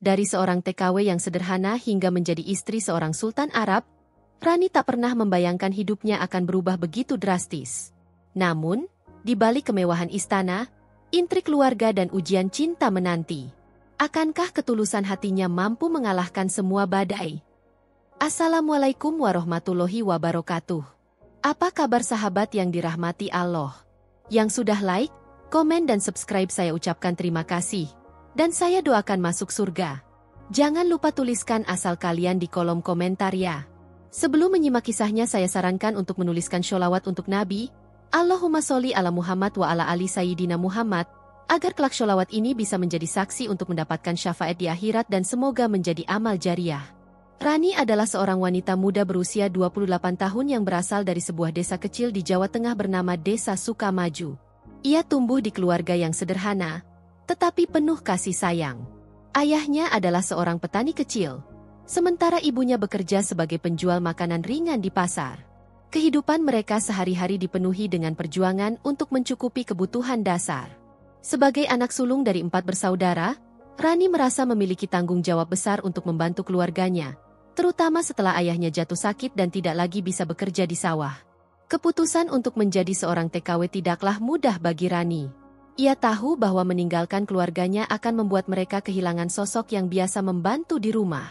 Dari seorang TKW yang sederhana hingga menjadi istri seorang sultan Arab, Rani tak pernah membayangkan hidupnya akan berubah begitu drastis. Namun, di balik kemewahan istana, intrik keluarga dan ujian cinta menanti. Akankah ketulusan hatinya mampu mengalahkan semua badai? Assalamualaikum warahmatullahi wabarakatuh. Apa kabar sahabat yang dirahmati Allah? Yang sudah like, komen dan subscribe saya ucapkan terima kasih. Dan saya doakan masuk surga. Jangan lupa tuliskan asal kalian di kolom komentar ya. Sebelum menyimak kisahnya saya sarankan untuk menuliskan sholawat untuk Nabi, Allahumma sholli ala Muhammad wa ala ali Sayyidina Muhammad, agar kelak sholawat ini bisa menjadi saksi untuk mendapatkan syafaat di akhirat dan semoga menjadi amal jariah. Rani adalah seorang wanita muda berusia 28 tahun yang berasal dari sebuah desa kecil di Jawa Tengah bernama Desa Sukamaju. Ia tumbuh di keluarga yang sederhana, tetapi penuh kasih sayang. Ayahnya adalah seorang petani kecil, sementara ibunya bekerja sebagai penjual makanan ringan di pasar. Kehidupan mereka sehari-hari dipenuhi dengan perjuangan untuk mencukupi kebutuhan dasar. Sebagai anak sulung dari 4 bersaudara, Rani merasa memiliki tanggung jawab besar untuk membantu keluarganya, terutama setelah ayahnya jatuh sakit dan tidak lagi bisa bekerja di sawah. Keputusan untuk menjadi seorang TKW tidaklah mudah bagi Rani. Ia tahu bahwa meninggalkan keluarganya akan membuat mereka kehilangan sosok yang biasa membantu di rumah.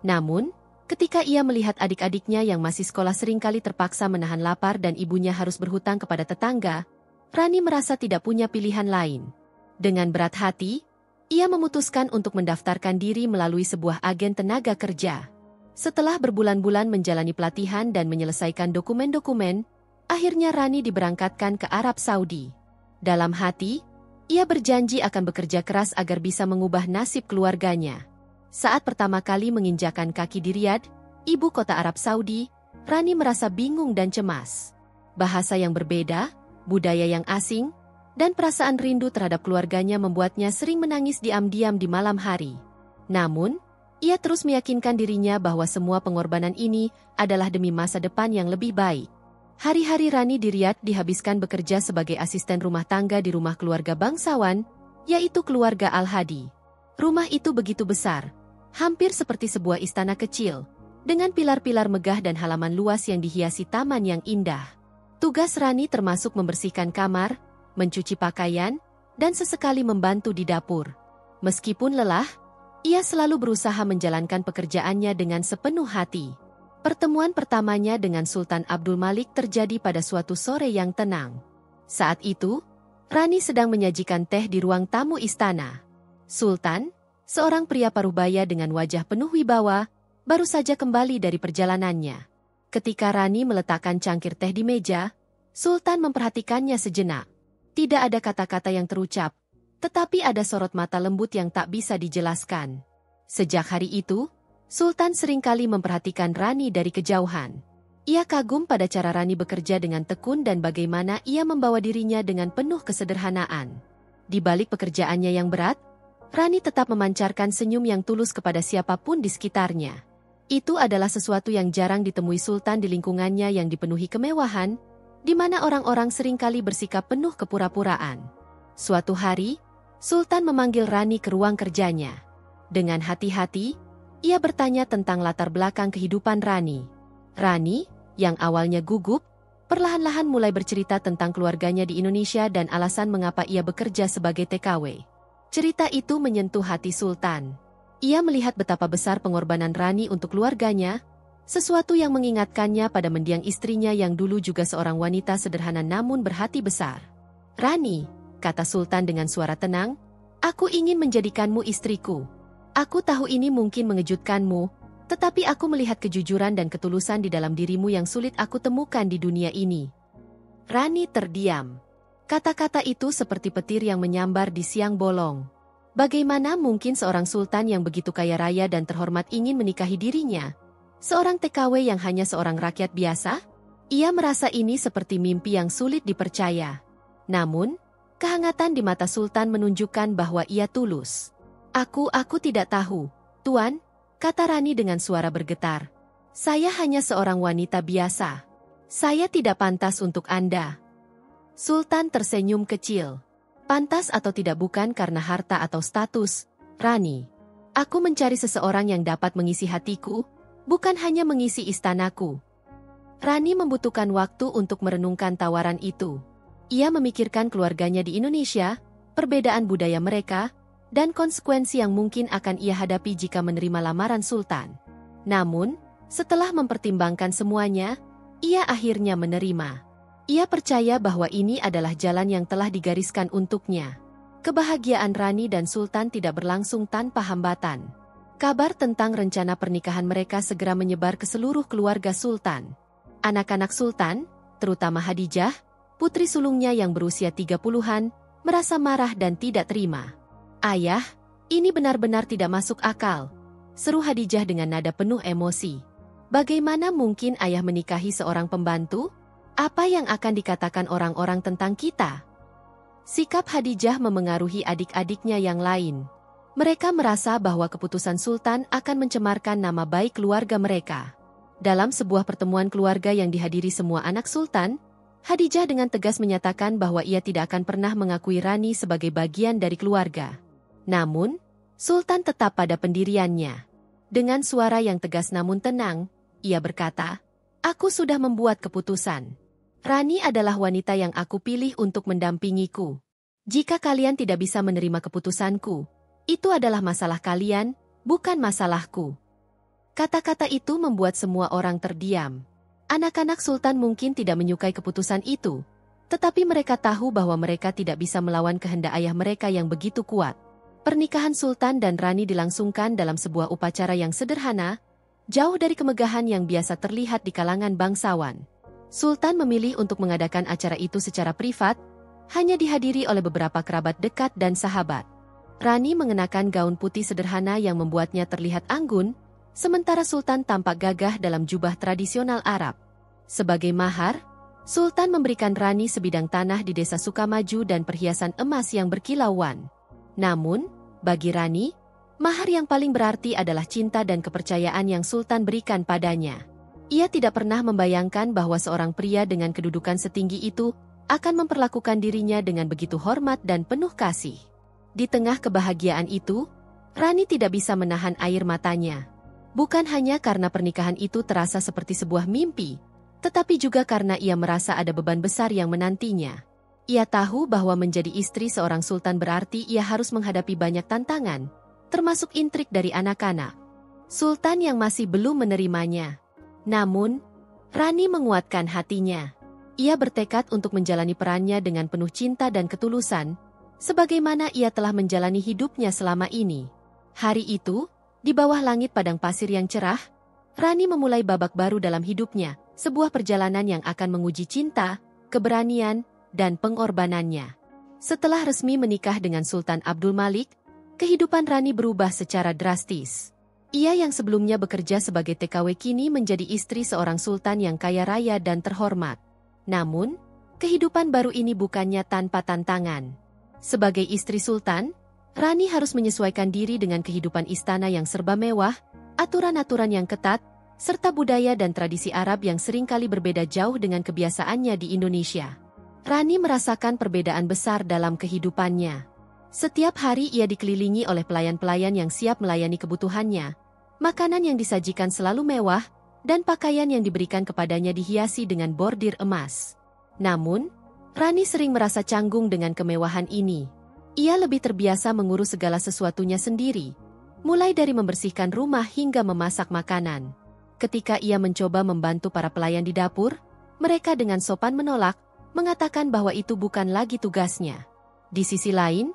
Namun, ketika ia melihat adik-adiknya yang masih sekolah seringkali terpaksa menahan lapar dan ibunya harus berhutang kepada tetangga, Rani merasa tidak punya pilihan lain. Dengan berat hati, ia memutuskan untuk mendaftarkan diri melalui sebuah agen tenaga kerja. Setelah berbulan-bulan menjalani pelatihan dan menyelesaikan dokumen-dokumen, akhirnya Rani diberangkatkan ke Arab Saudi. Dalam hati, ia berjanji akan bekerja keras agar bisa mengubah nasib keluarganya. Saat pertama kali menginjakan kaki di Riyadh, ibu kota Arab Saudi, Rani merasa bingung dan cemas. Bahasa yang berbeda, budaya yang asing, dan perasaan rindu terhadap keluarganya membuatnya sering menangis diam-diam di malam hari. Namun, ia terus meyakinkan dirinya bahwa semua pengorbanan ini adalah demi masa depan yang lebih baik. Hari-hari Rani di Riyadh dihabiskan bekerja sebagai asisten rumah tangga di rumah keluarga bangsawan, yaitu keluarga Al-Hadi. Rumah itu begitu besar, hampir seperti sebuah istana kecil, dengan pilar-pilar megah dan halaman luas yang dihiasi taman yang indah. Tugas Rani termasuk membersihkan kamar, mencuci pakaian, dan sesekali membantu di dapur. Meskipun lelah, ia selalu berusaha menjalankan pekerjaannya dengan sepenuh hati. Pertemuan pertamanya dengan Sultan Abdul Malik terjadi pada suatu sore yang tenang. Saat itu, Rani sedang menyajikan teh di ruang tamu istana. Sultan, seorang pria parubaya dengan wajah penuh wibawa, baru saja kembali dari perjalanannya. Ketika Rani meletakkan cangkir teh di meja, Sultan memperhatikannya sejenak. Tidak ada kata-kata yang terucap, tetapi ada sorot mata lembut yang tak bisa dijelaskan. Sejak hari itu, Sultan seringkali memperhatikan Rani dari kejauhan. Ia kagum pada cara Rani bekerja dengan tekun dan bagaimana ia membawa dirinya dengan penuh kesederhanaan. Di balik pekerjaannya yang berat, Rani tetap memancarkan senyum yang tulus kepada siapapun di sekitarnya. Itu adalah sesuatu yang jarang ditemui Sultan di lingkungannya yang dipenuhi kemewahan, di mana orang-orang seringkali bersikap penuh kepura-puraan. Suatu hari, Sultan memanggil Rani ke ruang kerjanya. Dengan hati-hati, ia bertanya tentang latar belakang kehidupan Rani. Rani, yang awalnya gugup, perlahan-lahan mulai bercerita tentang keluarganya di Indonesia dan alasan mengapa ia bekerja sebagai TKW. Cerita itu menyentuh hati Sultan. Ia melihat betapa besar pengorbanan Rani untuk keluarganya, sesuatu yang mengingatkannya pada mendiang istrinya yang dulu juga seorang wanita sederhana namun berhati besar. "Rani," kata Sultan dengan suara tenang, "aku ingin menjadikanmu istriku. Aku tahu ini mungkin mengejutkanmu, tetapi aku melihat kejujuran dan ketulusan di dalam dirimu yang sulit aku temukan di dunia ini." Rani terdiam. Kata-kata itu seperti petir yang menyambar di siang bolong. Bagaimana mungkin seorang sultan yang begitu kaya raya dan terhormat ingin menikahi dirinya? Seorang TKW yang hanya seorang rakyat biasa? Ia merasa ini seperti mimpi yang sulit dipercaya. Namun, kehangatan di mata Sultan menunjukkan bahwa ia tulus. Aku tidak tahu, Tuan," kata Rani dengan suara bergetar. "Saya hanya seorang wanita biasa. Saya tidak pantas untuk Anda." Sultan tersenyum kecil. "Pantas atau tidak bukan karena harta atau status, Rani. Aku mencari seseorang yang dapat mengisi hatiku, bukan hanya mengisi istanaku. Rani membutuhkan waktu untuk merenungkan tawaran itu. Ia memikirkan keluarganya di Indonesia, perbedaan budaya mereka, dan konsekuensi yang mungkin akan ia hadapi jika menerima lamaran Sultan. Namun, setelah mempertimbangkan semuanya, ia akhirnya menerima. Ia percaya bahwa ini adalah jalan yang telah digariskan untuknya. Kebahagiaan Rani dan Sultan tidak berlangsung tanpa hambatan. Kabar tentang rencana pernikahan mereka segera menyebar ke seluruh keluarga Sultan. Anak-anak Sultan, terutama Hadijah, putri sulungnya yang berusia 30-an, merasa marah dan tidak terima. "Ayah, ini benar-benar tidak masuk akal," seru Hadijah dengan nada penuh emosi. "Bagaimana mungkin ayah menikahi seorang pembantu? Apa yang akan dikatakan orang-orang tentang kita?" Sikap Hadijah memengaruhi adik-adiknya yang lain. Mereka merasa bahwa keputusan Sultan akan mencemarkan nama baik keluarga mereka. Dalam sebuah pertemuan keluarga yang dihadiri semua anak Sultan, Hadijah dengan tegas menyatakan bahwa ia tidak akan pernah mengakui Rani sebagai bagian dari keluarga. Namun, Sultan tetap pada pendiriannya. Dengan suara yang tegas namun tenang, ia berkata, "Aku sudah membuat keputusan. Rani adalah wanita yang aku pilih untuk mendampingiku. Jika kalian tidak bisa menerima keputusanku, itu adalah masalah kalian, bukan masalahku." Kata-kata itu membuat semua orang terdiam. Anak-anak Sultan mungkin tidak menyukai keputusan itu, tetapi mereka tahu bahwa mereka tidak bisa melawan kehendak ayah mereka yang begitu kuat. Pernikahan Sultan dan Rani dilangsungkan dalam sebuah upacara yang sederhana, jauh dari kemegahan yang biasa terlihat di kalangan bangsawan. Sultan memilih untuk mengadakan acara itu secara privat, hanya dihadiri oleh beberapa kerabat dekat dan sahabat. Rani mengenakan gaun putih sederhana yang membuatnya terlihat anggun, sementara Sultan tampak gagah dalam jubah tradisional Arab. Sebagai mahar, Sultan memberikan Rani sebidang tanah di desa Sukamaju dan perhiasan emas yang berkilauan. Namun, bagi Rani, mahar yang paling berarti adalah cinta dan kepercayaan yang Sultan berikan padanya. Ia tidak pernah membayangkan bahwa seorang pria dengan kedudukan setinggi itu akan memperlakukan dirinya dengan begitu hormat dan penuh kasih. Di tengah kebahagiaan itu, Rani tidak bisa menahan air matanya. Bukan hanya karena pernikahan itu terasa seperti sebuah mimpi, tetapi juga karena ia merasa ada beban besar yang menantinya. Ia tahu bahwa menjadi istri seorang sultan berarti ia harus menghadapi banyak tantangan, termasuk intrik dari anak-anak sultan yang masih belum menerimanya. Namun, Rani menguatkan hatinya. Ia bertekad untuk menjalani perannya dengan penuh cinta dan ketulusan, sebagaimana ia telah menjalani hidupnya selama ini. Hari itu, di bawah langit padang pasir yang cerah, Rani memulai babak baru dalam hidupnya, sebuah perjalanan yang akan menguji cinta, keberanian, dan pengorbanannya. Setelah resmi menikah dengan Sultan Abdul Malik, kehidupan Rani berubah secara drastis. Ia yang sebelumnya bekerja sebagai TKW kini menjadi istri seorang sultan yang kaya raya dan terhormat. Namun, kehidupan baru ini bukannya tanpa tantangan. Sebagai istri sultan, Rani harus menyesuaikan diri dengan kehidupan istana yang serba mewah, aturan-aturan yang ketat, serta budaya dan tradisi Arab yang seringkali berbeda jauh dengan kebiasaannya di Indonesia. Rani merasakan perbedaan besar dalam kehidupannya. Setiap hari ia dikelilingi oleh pelayan-pelayan yang siap melayani kebutuhannya, makanan yang disajikan selalu mewah, dan pakaian yang diberikan kepadanya dihiasi dengan bordir emas. Namun, Rani sering merasa canggung dengan kemewahan ini. Ia lebih terbiasa mengurus segala sesuatunya sendiri, mulai dari membersihkan rumah hingga memasak makanan. Ketika ia mencoba membantu para pelayan di dapur, mereka dengan sopan menolak, mengatakan bahwa itu bukan lagi tugasnya. Di sisi lain,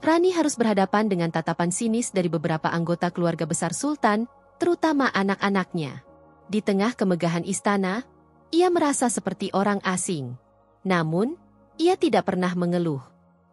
Rani harus berhadapan dengan tatapan sinis dari beberapa anggota keluarga besar Sultan, terutama anak-anaknya. Di tengah kemegahan istana, ia merasa seperti orang asing. Namun, ia tidak pernah mengeluh.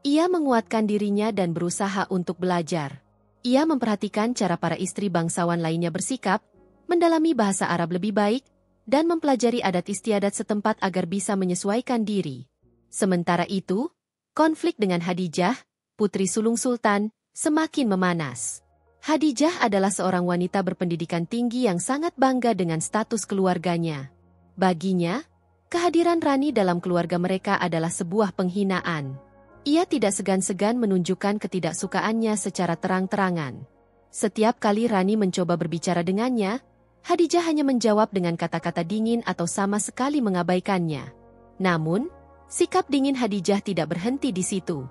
Ia menguatkan dirinya dan berusaha untuk belajar. Ia memperhatikan cara para istri bangsawan lainnya bersikap, mendalami bahasa Arab lebih baik, dan mempelajari adat istiadat setempat agar bisa menyesuaikan diri. Sementara itu, konflik dengan Hadijah, putri sulung Sultan, semakin memanas. Hadijah adalah seorang wanita berpendidikan tinggi yang sangat bangga dengan status keluarganya. Baginya, kehadiran Rani dalam keluarga mereka adalah sebuah penghinaan. Ia tidak segan-segan menunjukkan ketidaksukaannya secara terang-terangan. Setiap kali Rani mencoba berbicara dengannya, Khadijah hanya menjawab dengan kata-kata dingin atau sama sekali mengabaikannya. Namun, sikap dingin Khadijah tidak berhenti di situ.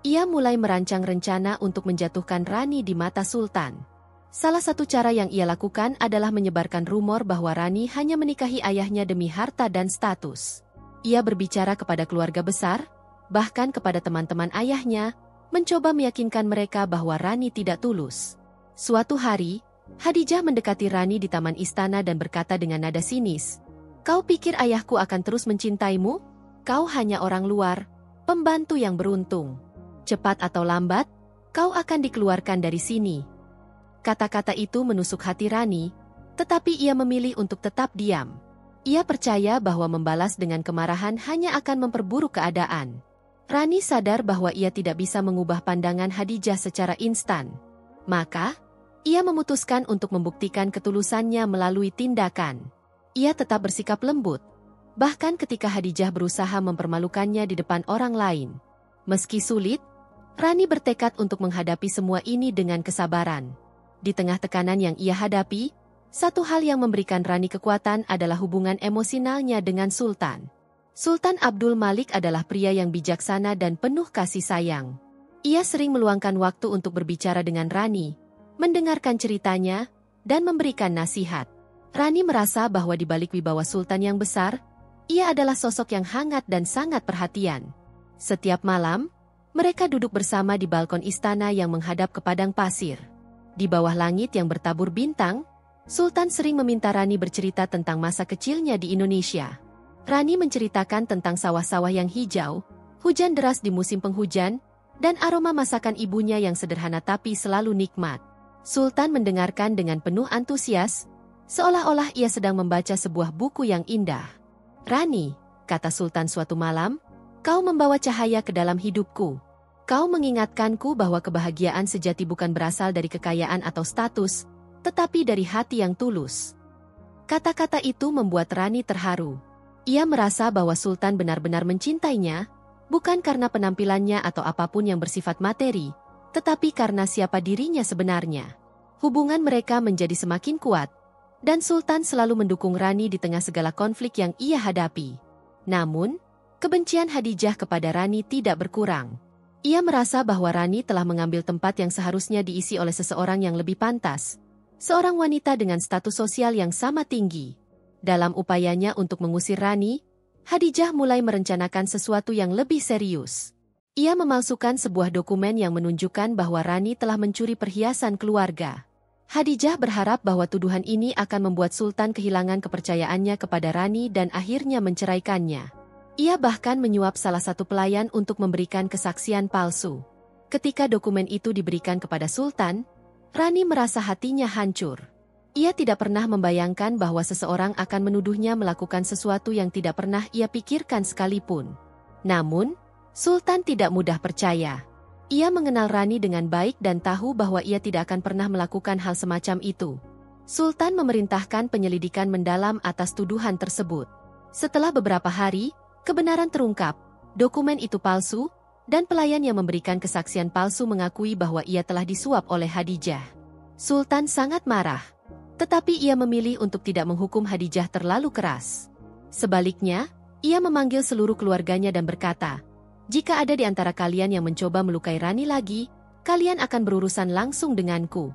Ia mulai merancang rencana untuk menjatuhkan Rani di mata Sultan. Salah satu cara yang ia lakukan adalah menyebarkan rumor bahwa Rani hanya menikahi ayahnya demi harta dan status. Ia berbicara kepada keluarga besar, bahkan kepada teman-teman ayahnya, mencoba meyakinkan mereka bahwa Rani tidak tulus. Suatu hari, Khadijah mendekati Rani di taman istana dan berkata dengan nada sinis, "Kau pikir ayahku akan terus mencintaimu? Kau hanya orang luar, pembantu yang beruntung. Cepat atau lambat, kau akan dikeluarkan dari sini." Kata-kata itu menusuk hati Rani, tetapi ia memilih untuk tetap diam. Ia percaya bahwa membalas dengan kemarahan hanya akan memperburuk keadaan. Rani sadar bahwa ia tidak bisa mengubah pandangan Khadijah secara instan. Maka, ia memutuskan untuk membuktikan ketulusannya melalui tindakan. Ia tetap bersikap lembut, bahkan ketika Khadijah berusaha mempermalukannya di depan orang lain. Meski sulit, Rani bertekad untuk menghadapi semua ini dengan kesabaran. Di tengah tekanan yang ia hadapi, satu hal yang memberikan Rani kekuatan adalah hubungan emosionalnya dengan Sultan. Sultan Abdul Malik adalah pria yang bijaksana dan penuh kasih sayang. Ia sering meluangkan waktu untuk berbicara dengan Rani, mendengarkan ceritanya, dan memberikan nasihat. Rani merasa bahwa di balik wibawa Sultan yang besar, ia adalah sosok yang hangat dan sangat perhatian. Setiap malam, mereka duduk bersama di balkon istana yang menghadap ke padang pasir. Di bawah langit yang bertabur bintang, Sultan sering meminta Rani bercerita tentang masa kecilnya di Indonesia. Rani menceritakan tentang sawah-sawah yang hijau, hujan deras di musim penghujan, dan aroma masakan ibunya yang sederhana tapi selalu nikmat. Sultan mendengarkan dengan penuh antusias, seolah-olah ia sedang membaca sebuah buku yang indah. "Rani," kata Sultan suatu malam, "kau membawa cahaya ke dalam hidupku. Kau mengingatkanku bahwa kebahagiaan sejati bukan berasal dari kekayaan atau status, tetapi dari hati yang tulus." Kata-kata itu membuat Rani terharu. Ia merasa bahwa Sultan benar-benar mencintainya, bukan karena penampilannya atau apapun yang bersifat materi, tetapi karena siapa dirinya sebenarnya. Hubungan mereka menjadi semakin kuat, dan Sultan selalu mendukung Rani di tengah segala konflik yang ia hadapi. Namun, kebencian Khadijah kepada Rani tidak berkurang. Ia merasa bahwa Rani telah mengambil tempat yang seharusnya diisi oleh seseorang yang lebih pantas, seorang wanita dengan status sosial yang sama tinggi. Dalam upayanya untuk mengusir Rani, Khadijah mulai merencanakan sesuatu yang lebih serius. Ia memalsukan sebuah dokumen yang menunjukkan bahwa Rani telah mencuri perhiasan keluarga. Khadijah berharap bahwa tuduhan ini akan membuat Sultan kehilangan kepercayaannya kepada Rani dan akhirnya menceraikannya. Ia bahkan menyuap salah satu pelayan untuk memberikan kesaksian palsu. Ketika dokumen itu diberikan kepada Sultan, Rani merasa hatinya hancur. Ia tidak pernah membayangkan bahwa seseorang akan menuduhnya melakukan sesuatu yang tidak pernah ia pikirkan sekalipun. Namun, Sultan tidak mudah percaya. Ia mengenal Rani dengan baik dan tahu bahwa ia tidak akan pernah melakukan hal semacam itu. Sultan memerintahkan penyelidikan mendalam atas tuduhan tersebut. Setelah beberapa hari, kebenaran terungkap, dokumen itu palsu, dan pelayan yang memberikan kesaksian palsu mengakui bahwa ia telah disuap oleh Khadijah. Sultan sangat marah, tetapi ia memilih untuk tidak menghukum Khadijah terlalu keras. Sebaliknya, ia memanggil seluruh keluarganya dan berkata, "Jika ada di antara kalian yang mencoba melukai Rani lagi, kalian akan berurusan langsung denganku."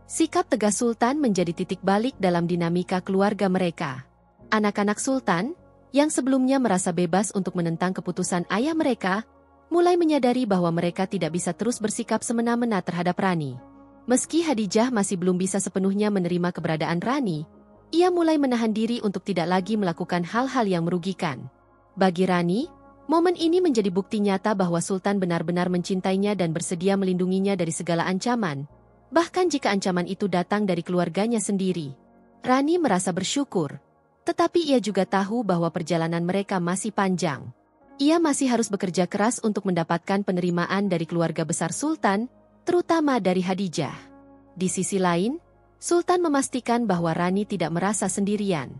Sikap tegas Sultan menjadi titik balik dalam dinamika keluarga mereka. Anak-anak Sultan, yang sebelumnya merasa bebas untuk menentang keputusan ayah mereka, mulai menyadari bahwa mereka tidak bisa terus bersikap semena-mena terhadap Rani. Meski Khadijah masih belum bisa sepenuhnya menerima keberadaan Rani, ia mulai menahan diri untuk tidak lagi melakukan hal-hal yang merugikan. Bagi Rani, momen ini menjadi bukti nyata bahwa Sultan benar-benar mencintainya dan bersedia melindunginya dari segala ancaman, bahkan jika ancaman itu datang dari keluarganya sendiri. Rani merasa bersyukur, tetapi ia juga tahu bahwa perjalanan mereka masih panjang. Ia masih harus bekerja keras untuk mendapatkan penerimaan dari keluarga besar Sultan, terutama dari Khadijah. Di sisi lain, Sultan memastikan bahwa Rani tidak merasa sendirian.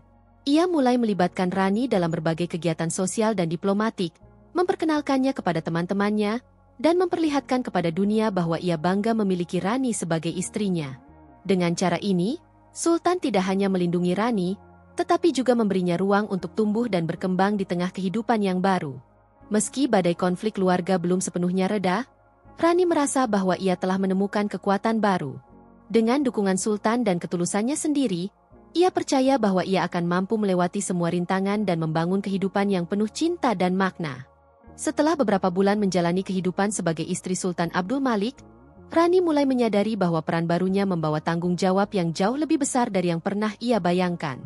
Ia mulai melibatkan Rani dalam berbagai kegiatan sosial dan diplomatik, memperkenalkannya kepada teman-temannya, dan memperlihatkan kepada dunia bahwa ia bangga memiliki Rani sebagai istrinya. Dengan cara ini, Sultan tidak hanya melindungi Rani, tetapi juga memberinya ruang untuk tumbuh dan berkembang di tengah kehidupan yang baru. Meski badai konflik keluarga belum sepenuhnya reda, Rani merasa bahwa ia telah menemukan kekuatan baru. Dengan dukungan Sultan dan ketulusannya sendiri, ia percaya bahwa ia akan mampu melewati semua rintangan dan membangun kehidupan yang penuh cinta dan makna. Setelah beberapa bulan menjalani kehidupan sebagai istri Sultan Abdul Malik, Rani mulai menyadari bahwa peran barunya membawa tanggung jawab yang jauh lebih besar dari yang pernah ia bayangkan.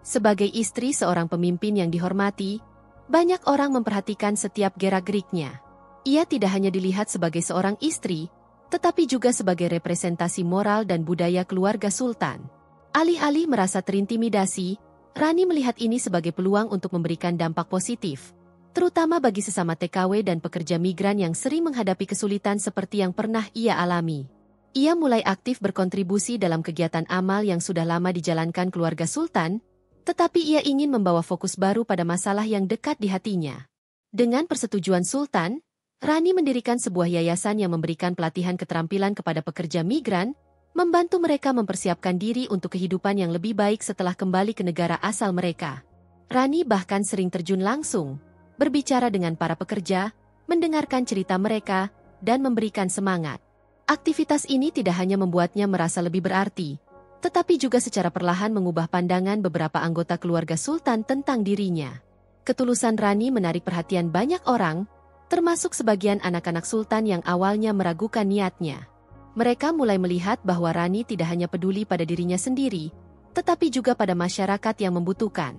Sebagai istri seorang pemimpin yang dihormati, banyak orang memperhatikan setiap gerak-geriknya. Ia tidak hanya dilihat sebagai seorang istri, tetapi juga sebagai representasi moral dan budaya keluarga Sultan. Alih-alih merasa terintimidasi, Rani melihat ini sebagai peluang untuk memberikan dampak positif, terutama bagi sesama TKW dan pekerja migran yang sering menghadapi kesulitan seperti yang pernah ia alami. Ia mulai aktif berkontribusi dalam kegiatan amal yang sudah lama dijalankan keluarga Sultan, tetapi ia ingin membawa fokus baru pada masalah yang dekat di hatinya. Dengan persetujuan Sultan, Rani mendirikan sebuah yayasan yang memberikan pelatihan keterampilan kepada pekerja migran, membantu mereka mempersiapkan diri untuk kehidupan yang lebih baik setelah kembali ke negara asal mereka. Rani bahkan sering terjun langsung, berbicara dengan para pekerja, mendengarkan cerita mereka, dan memberikan semangat. Aktivitas ini tidak hanya membuatnya merasa lebih berarti, tetapi juga secara perlahan mengubah pandangan beberapa anggota keluarga Sultan tentang dirinya. Ketulusan Rani menarik perhatian banyak orang, termasuk sebagian anak-anak Sultan yang awalnya meragukan niatnya. Mereka mulai melihat bahwa Rani tidak hanya peduli pada dirinya sendiri, tetapi juga pada masyarakat yang membutuhkan.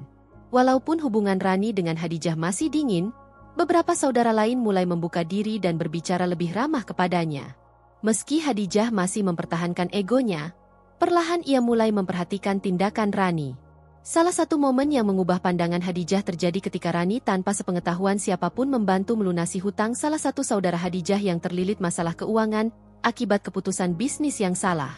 Walaupun hubungan Rani dengan Hadijah masih dingin, beberapa saudara lain mulai membuka diri dan berbicara lebih ramah kepadanya. Meski Hadijah masih mempertahankan egonya, perlahan ia mulai memperhatikan tindakan Rani. Salah satu momen yang mengubah pandangan Hadijah terjadi ketika Rani tanpa sepengetahuan siapapun membantu melunasi hutang salah satu saudara Hadijah yang terlilit masalah keuangan akibat keputusan bisnis yang salah.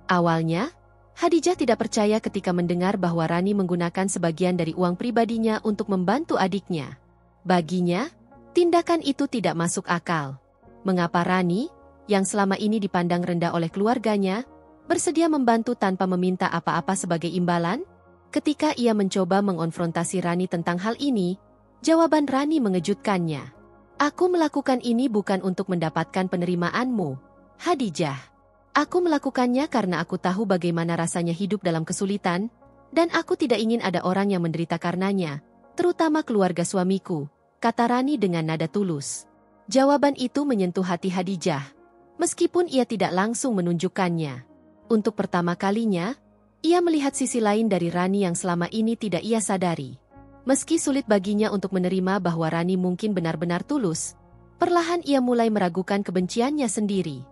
Awalnya, Hadijah tidak percaya ketika mendengar bahwa Rani menggunakan sebagian dari uang pribadinya untuk membantu adiknya. Baginya, tindakan itu tidak masuk akal. Mengapa Rani, yang selama ini dipandang rendah oleh keluarganya, bersedia membantu tanpa meminta apa-apa sebagai imbalan? Ketika ia mencoba mengonfrontasi Rani tentang hal ini, jawaban Rani mengejutkannya. "Aku melakukan ini bukan untuk mendapatkan penerimaanmu, Hadijah. Aku melakukannya karena aku tahu bagaimana rasanya hidup dalam kesulitan, dan aku tidak ingin ada orang yang menderita karenanya, terutama keluarga suamiku," kata Rani dengan nada tulus. Jawaban itu menyentuh hati Hadijah, meskipun ia tidak langsung menunjukkannya. Untuk pertama kalinya, ia melihat sisi lain dari Rani yang selama ini tidak ia sadari. Meski sulit baginya untuk menerima bahwa Rani mungkin benar-benar tulus, perlahan ia mulai meragukan kebenciannya sendiri.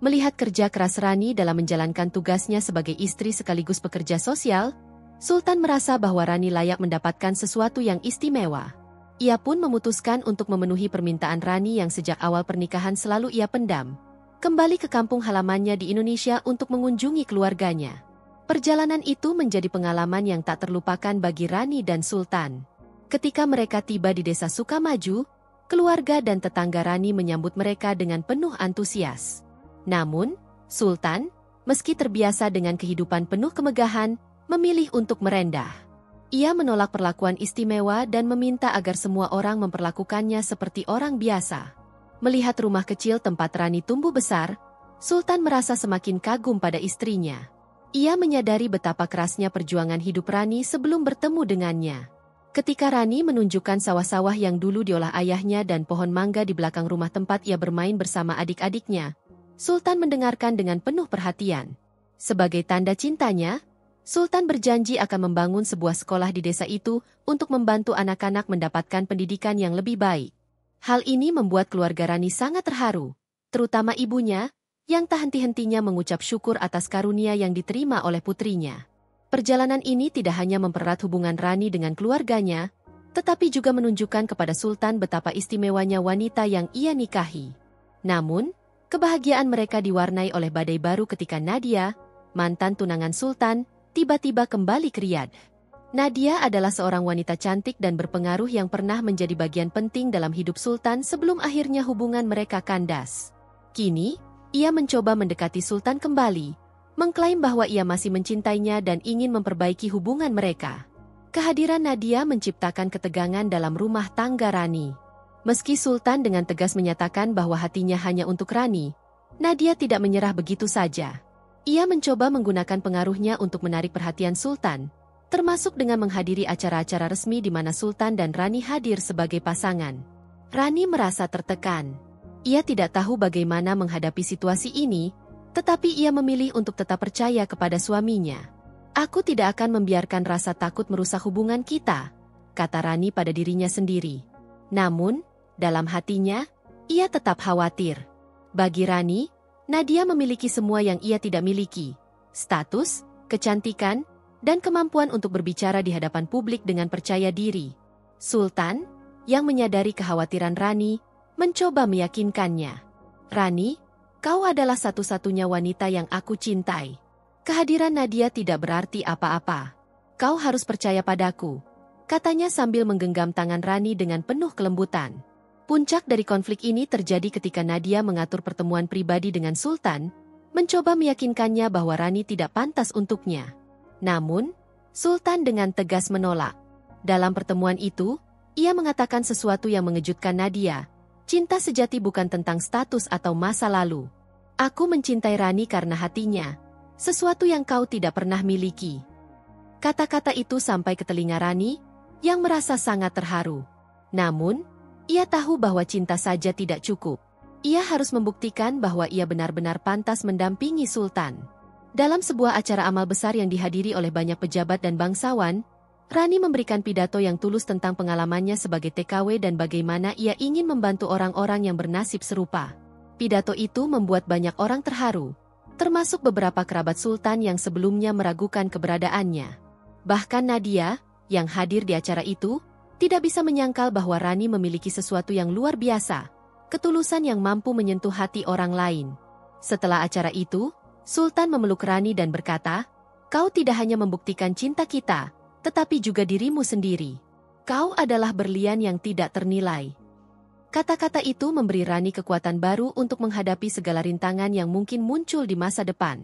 Melihat kerja keras Rani dalam menjalankan tugasnya sebagai istri sekaligus pekerja sosial, Sultan merasa bahwa Rani layak mendapatkan sesuatu yang istimewa. Ia pun memutuskan untuk memenuhi permintaan Rani yang sejak awal pernikahan selalu ia pendam, kembali ke kampung halamannya di Indonesia untuk mengunjungi keluarganya. Perjalanan itu menjadi pengalaman yang tak terlupakan bagi Rani dan Sultan. Ketika mereka tiba di desa Sukamaju, keluarga dan tetangga Rani menyambut mereka dengan penuh antusias. Namun, Sultan, meski terbiasa dengan kehidupan penuh kemegahan, memilih untuk merendah. Ia menolak perlakuan istimewa dan meminta agar semua orang memperlakukannya seperti orang biasa. Melihat rumah kecil tempat Rani tumbuh besar, Sultan merasa semakin kagum pada istrinya. Ia menyadari betapa kerasnya perjuangan hidup Rani sebelum bertemu dengannya. Ketika Rani menunjukkan sawah-sawah yang dulu diolah ayahnya dan pohon mangga di belakang rumah tempat ia bermain bersama adik-adiknya, Sultan mendengarkan dengan penuh perhatian. Sebagai tanda cintanya, Sultan berjanji akan membangun sebuah sekolah di desa itu untuk membantu anak-anak mendapatkan pendidikan yang lebih baik. Hal ini membuat keluarga Rani sangat terharu, terutama ibunya, yang tak henti-hentinya mengucap syukur atas karunia yang diterima oleh putrinya. Perjalanan ini tidak hanya mempererat hubungan Rani dengan keluarganya, tetapi juga menunjukkan kepada Sultan betapa istimewanya wanita yang ia nikahi. Namun, kebahagiaan mereka diwarnai oleh badai baru ketika Nadia, mantan tunangan Sultan, tiba-tiba kembali ke Riyadh. Nadia adalah seorang wanita cantik dan berpengaruh yang pernah menjadi bagian penting dalam hidup Sultan sebelum akhirnya hubungan mereka kandas. Kini, ia mencoba mendekati Sultan kembali, mengklaim bahwa ia masih mencintainya dan ingin memperbaiki hubungan mereka. Kehadiran Nadia menciptakan ketegangan dalam rumah tangga Rani. Meski Sultan dengan tegas menyatakan bahwa hatinya hanya untuk Rani, Nadia tidak menyerah begitu saja. Ia mencoba menggunakan pengaruhnya untuk menarik perhatian Sultan, termasuk dengan menghadiri acara-acara resmi di mana Sultan dan Rani hadir sebagai pasangan. Rani merasa tertekan. Ia tidak tahu bagaimana menghadapi situasi ini, tetapi ia memilih untuk tetap percaya kepada suaminya. "Aku tidak akan membiarkan rasa takut merusak hubungan kita," kata Rani pada dirinya sendiri. Namun, dalam hatinya, ia tetap khawatir. Bagi Rani, Nadia memiliki semua yang ia tidak miliki: status, kecantikan, dan kemampuan untuk berbicara di hadapan publik dengan percaya diri. Sultan, yang menyadari kekhawatiran Rani, mencoba meyakinkannya. "Rani, kau adalah satu-satunya wanita yang aku cintai. Kehadiran Nadia tidak berarti apa-apa. Kau harus percaya padaku," katanya sambil menggenggam tangan Rani dengan penuh kelembutan. Puncak dari konflik ini terjadi ketika Nadia mengatur pertemuan pribadi dengan Sultan, mencoba meyakinkannya bahwa Rani tidak pantas untuknya. Namun, Sultan dengan tegas menolak. Dalam pertemuan itu, ia mengatakan sesuatu yang mengejutkan Nadia. "Cinta sejati bukan tentang status atau masa lalu. Aku mencintai Rani karena hatinya, sesuatu yang kau tidak pernah miliki." Kata-kata itu sampai ke telinga Rani, yang merasa sangat terharu. Namun, ia tahu bahwa cinta saja tidak cukup. Ia harus membuktikan bahwa ia benar-benar pantas mendampingi Sultan. Dalam sebuah acara amal besar yang dihadiri oleh banyak pejabat dan bangsawan, Rani memberikan pidato yang tulus tentang pengalamannya sebagai TKW dan bagaimana ia ingin membantu orang-orang yang bernasib serupa. Pidato itu membuat banyak orang terharu, termasuk beberapa kerabat Sultan yang sebelumnya meragukan keberadaannya. Bahkan Nadia, yang hadir di acara itu, tidak bisa menyangkal bahwa Rani memiliki sesuatu yang luar biasa, ketulusan yang mampu menyentuh hati orang lain. Setelah acara itu, Sultan memeluk Rani dan berkata, "Kau tidak hanya membuktikan cinta kita, tetapi juga dirimu sendiri. Kau adalah berlian yang tidak ternilai." Kata-kata itu memberi Rani kekuatan baru untuk menghadapi segala rintangan yang mungkin muncul di masa depan.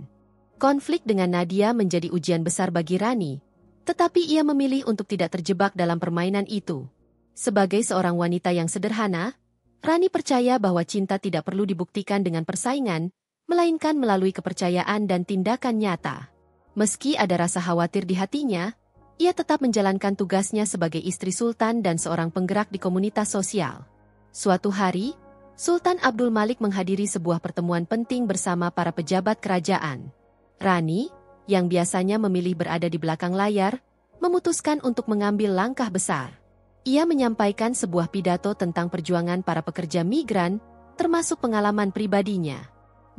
Konflik dengan Nadia menjadi ujian besar bagi Rani, tetapi ia memilih untuk tidak terjebak dalam permainan itu. Sebagai seorang wanita yang sederhana, Rani percaya bahwa cinta tidak perlu dibuktikan dengan persaingan, melainkan melalui kepercayaan dan tindakan nyata. Meski ada rasa khawatir di hatinya, ia tetap menjalankan tugasnya sebagai istri Sultan dan seorang penggerak di komunitas sosial. Suatu hari, Sultan Abdul Malik menghadiri sebuah pertemuan penting bersama para pejabat kerajaan. Rani, yang biasanya memilih berada di belakang layar, memutuskan untuk mengambil langkah besar. Ia menyampaikan sebuah pidato tentang perjuangan para pekerja migran, termasuk pengalaman pribadinya.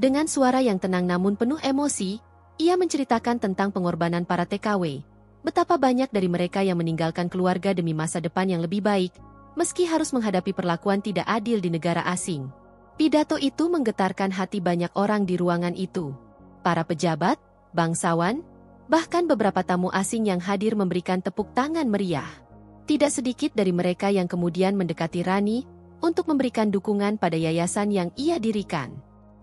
Dengan suara yang tenang namun penuh emosi, ia menceritakan tentang pengorbanan para TKW, betapa banyak dari mereka yang meninggalkan keluarga demi masa depan yang lebih baik, meski harus menghadapi perlakuan tidak adil di negara asing. Pidato itu menggetarkan hati banyak orang di ruangan itu. Para pejabat, bangsawan, bahkan beberapa tamu asing yang hadir memberikan tepuk tangan meriah. Tidak sedikit dari mereka yang kemudian mendekati Rani untuk memberikan dukungan pada yayasan yang ia dirikan.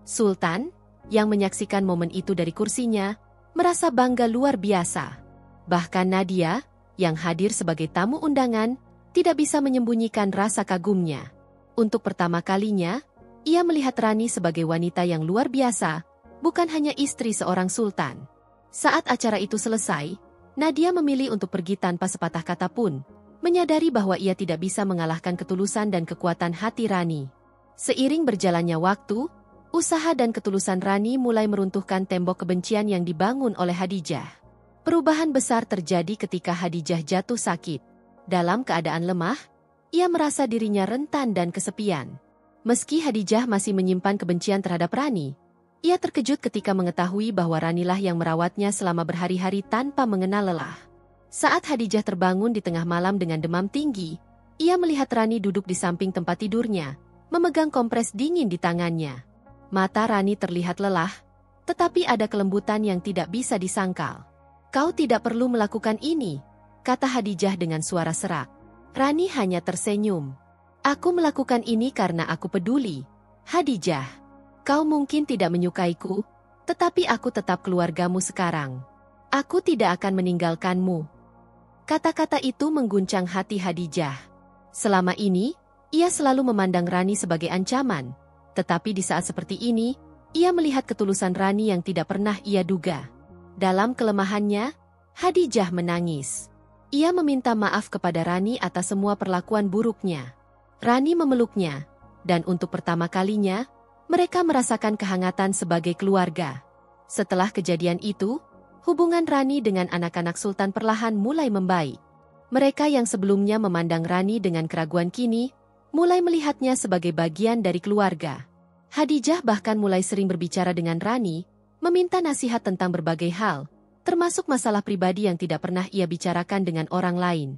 Sultan, yang menyaksikan momen itu dari kursinya, merasa bangga luar biasa. Bahkan Nadia, yang hadir sebagai tamu undangan, tidak bisa menyembunyikan rasa kagumnya. Untuk pertama kalinya, ia melihat Rani sebagai wanita yang luar biasa, bukan hanya istri seorang sultan. Saat acara itu selesai, Nadia memilih untuk pergi tanpa sepatah kata pun, menyadari bahwa ia tidak bisa mengalahkan ketulusan dan kekuatan hati Rani. Seiring berjalannya waktu, usaha dan ketulusan Rani mulai meruntuhkan tembok kebencian yang dibangun oleh Hadijah. Perubahan besar terjadi ketika Hadijah jatuh sakit. Dalam keadaan lemah, ia merasa dirinya rentan dan kesepian. Meski Hadijah masih menyimpan kebencian terhadap Rani, ia terkejut ketika mengetahui bahwa Ranilah yang merawatnya selama berhari-hari tanpa mengenal lelah. Saat Hadijah terbangun di tengah malam dengan demam tinggi, ia melihat Rani duduk di samping tempat tidurnya, memegang kompres dingin di tangannya. Mata Rani terlihat lelah, tetapi ada kelembutan yang tidak bisa disangkal. "Kau tidak perlu melakukan ini," kata Hadijah dengan suara serak. Rani hanya tersenyum. Aku melakukan ini karena aku peduli. Hadijah, kau mungkin tidak menyukaiku, tetapi aku tetap keluargamu sekarang. Aku tidak akan meninggalkanmu. Kata-kata itu mengguncang hati Hadijah. Selama ini, ia selalu memandang Rani sebagai ancaman, tetapi di saat seperti ini, ia melihat ketulusan Rani yang tidak pernah ia duga. Dalam kelemahannya, Hadijah menangis. Ia meminta maaf kepada Rani atas semua perlakuan buruknya. Rani memeluknya, dan untuk pertama kalinya, mereka merasakan kehangatan sebagai keluarga. Setelah kejadian itu, hubungan Rani dengan anak-anak Sultan perlahan mulai membaik. Mereka yang sebelumnya memandang Rani dengan keraguan kini, mulai melihatnya sebagai bagian dari keluarga. Hadijah bahkan mulai sering berbicara dengan Rani, meminta nasihat tentang berbagai hal, termasuk masalah pribadi yang tidak pernah ia bicarakan dengan orang lain.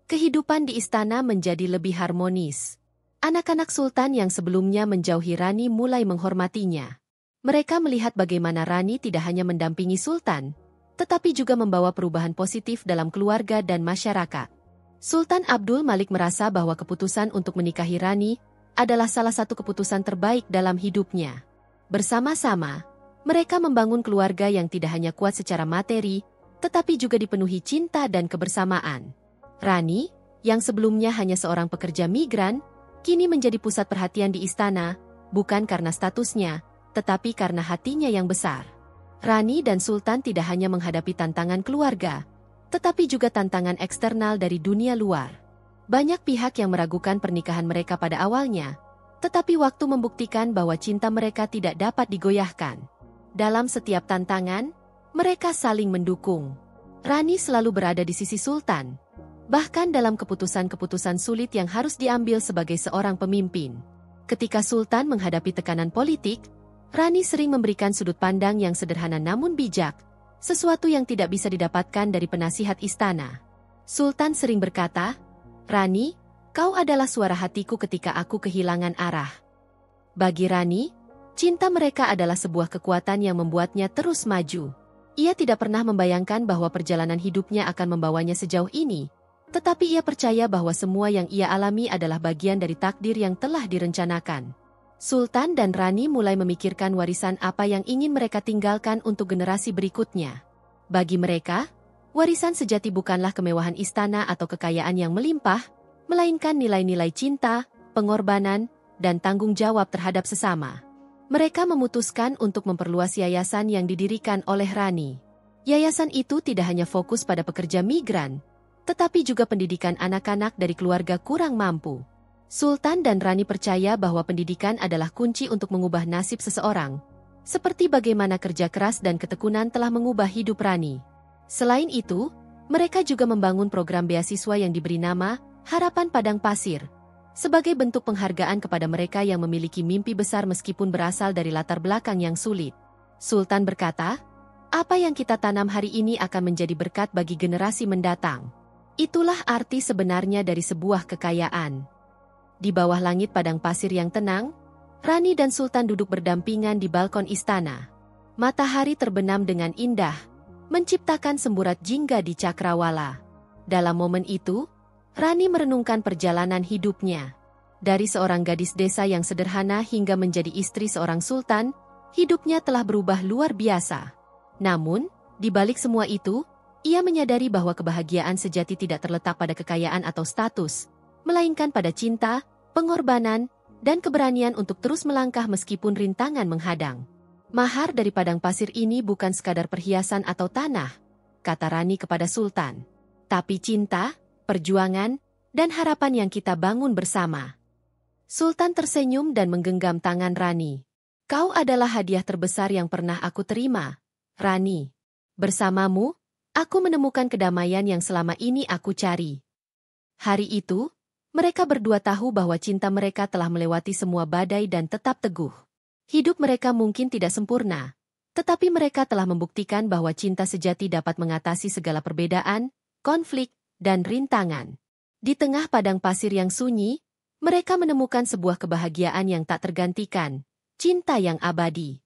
Kehidupan di istana menjadi lebih harmonis. Anak-anak Sultan yang sebelumnya menjauhi Rani mulai menghormatinya. Mereka melihat bagaimana Rani tidak hanya mendampingi Sultan, tetapi juga membawa perubahan positif dalam keluarga dan masyarakat. Sultan Abdul Malik merasa bahwa keputusan untuk menikahi Rani adalah salah satu keputusan terbaik dalam hidupnya. Bersama-sama, mereka membangun keluarga yang tidak hanya kuat secara materi, tetapi juga dipenuhi cinta dan kebersamaan. Rani, yang sebelumnya hanya seorang pekerja migran, kini menjadi pusat perhatian di istana, bukan karena statusnya, tetapi karena hatinya yang besar. Rani dan Sultan tidak hanya menghadapi tantangan keluarga, tetapi juga tantangan eksternal dari dunia luar. Banyak pihak yang meragukan pernikahan mereka pada awalnya, tetapi waktu membuktikan bahwa cinta mereka tidak dapat digoyahkan. Dalam setiap tantangan, mereka saling mendukung. Rani selalu berada di sisi Sultan, bahkan dalam keputusan-keputusan sulit yang harus diambil sebagai seorang pemimpin. Ketika Sultan menghadapi tekanan politik, Rani sering memberikan sudut pandang yang sederhana namun bijak, sesuatu yang tidak bisa didapatkan dari penasihat istana. Sultan sering berkata, "Rani, kau adalah suara hatiku ketika aku kehilangan arah." Bagi Rani, cinta mereka adalah sebuah kekuatan yang membuatnya terus maju. Ia tidak pernah membayangkan bahwa perjalanan hidupnya akan membawanya sejauh ini, tetapi ia percaya bahwa semua yang ia alami adalah bagian dari takdir yang telah direncanakan. Sultan dan Rani mulai memikirkan warisan apa yang ingin mereka tinggalkan untuk generasi berikutnya. Bagi mereka, warisan sejati bukanlah kemewahan istana atau kekayaan yang melimpah, melainkan nilai-nilai cinta, pengorbanan, dan tanggung jawab terhadap sesama. Mereka memutuskan untuk memperluas yayasan yang didirikan oleh Rani. Yayasan itu tidak hanya fokus pada pekerja migran, tetapi juga pendidikan anak-anak dari keluarga kurang mampu. Sultan dan Rani percaya bahwa pendidikan adalah kunci untuk mengubah nasib seseorang, seperti bagaimana kerja keras dan ketekunan telah mengubah hidup Rani. Selain itu, mereka juga membangun program beasiswa yang diberi nama Harapan Padang Pasir, sebagai bentuk penghargaan kepada mereka yang memiliki mimpi besar meskipun berasal dari latar belakang yang sulit. Sultan berkata, "Apa yang kita tanam hari ini akan menjadi berkat bagi generasi mendatang. Itulah arti sebenarnya dari sebuah kekayaan." Di bawah langit padang pasir yang tenang, Rani dan Sultan duduk berdampingan di balkon istana. Matahari terbenam dengan indah, menciptakan semburat jingga di cakrawala. Dalam momen itu, Rani merenungkan perjalanan hidupnya. Dari seorang gadis desa yang sederhana hingga menjadi istri seorang sultan, hidupnya telah berubah luar biasa. Namun, di balik semua itu, ia menyadari bahwa kebahagiaan sejati tidak terletak pada kekayaan atau status, melainkan pada cinta, pengorbanan, dan keberanian untuk terus melangkah meskipun rintangan menghadang. "Mahar dari padang pasir ini bukan sekadar perhiasan atau tanah," kata Rani kepada Sultan, "tapi cinta, perjuangan, dan harapan yang kita bangun bersama." Sultan tersenyum dan menggenggam tangan Rani. "Kau adalah hadiah terbesar yang pernah aku terima, Rani. Bersamamu, aku menemukan kedamaian yang selama ini aku cari." Hari itu, mereka berdua tahu bahwa cinta mereka telah melewati semua badai dan tetap teguh. Hidup mereka mungkin tidak sempurna, tetapi mereka telah membuktikan bahwa cinta sejati dapat mengatasi segala perbedaan, konflik, dan rintangan. Di tengah padang pasir yang sunyi, mereka menemukan sebuah kebahagiaan yang tak tergantikan, cinta yang abadi.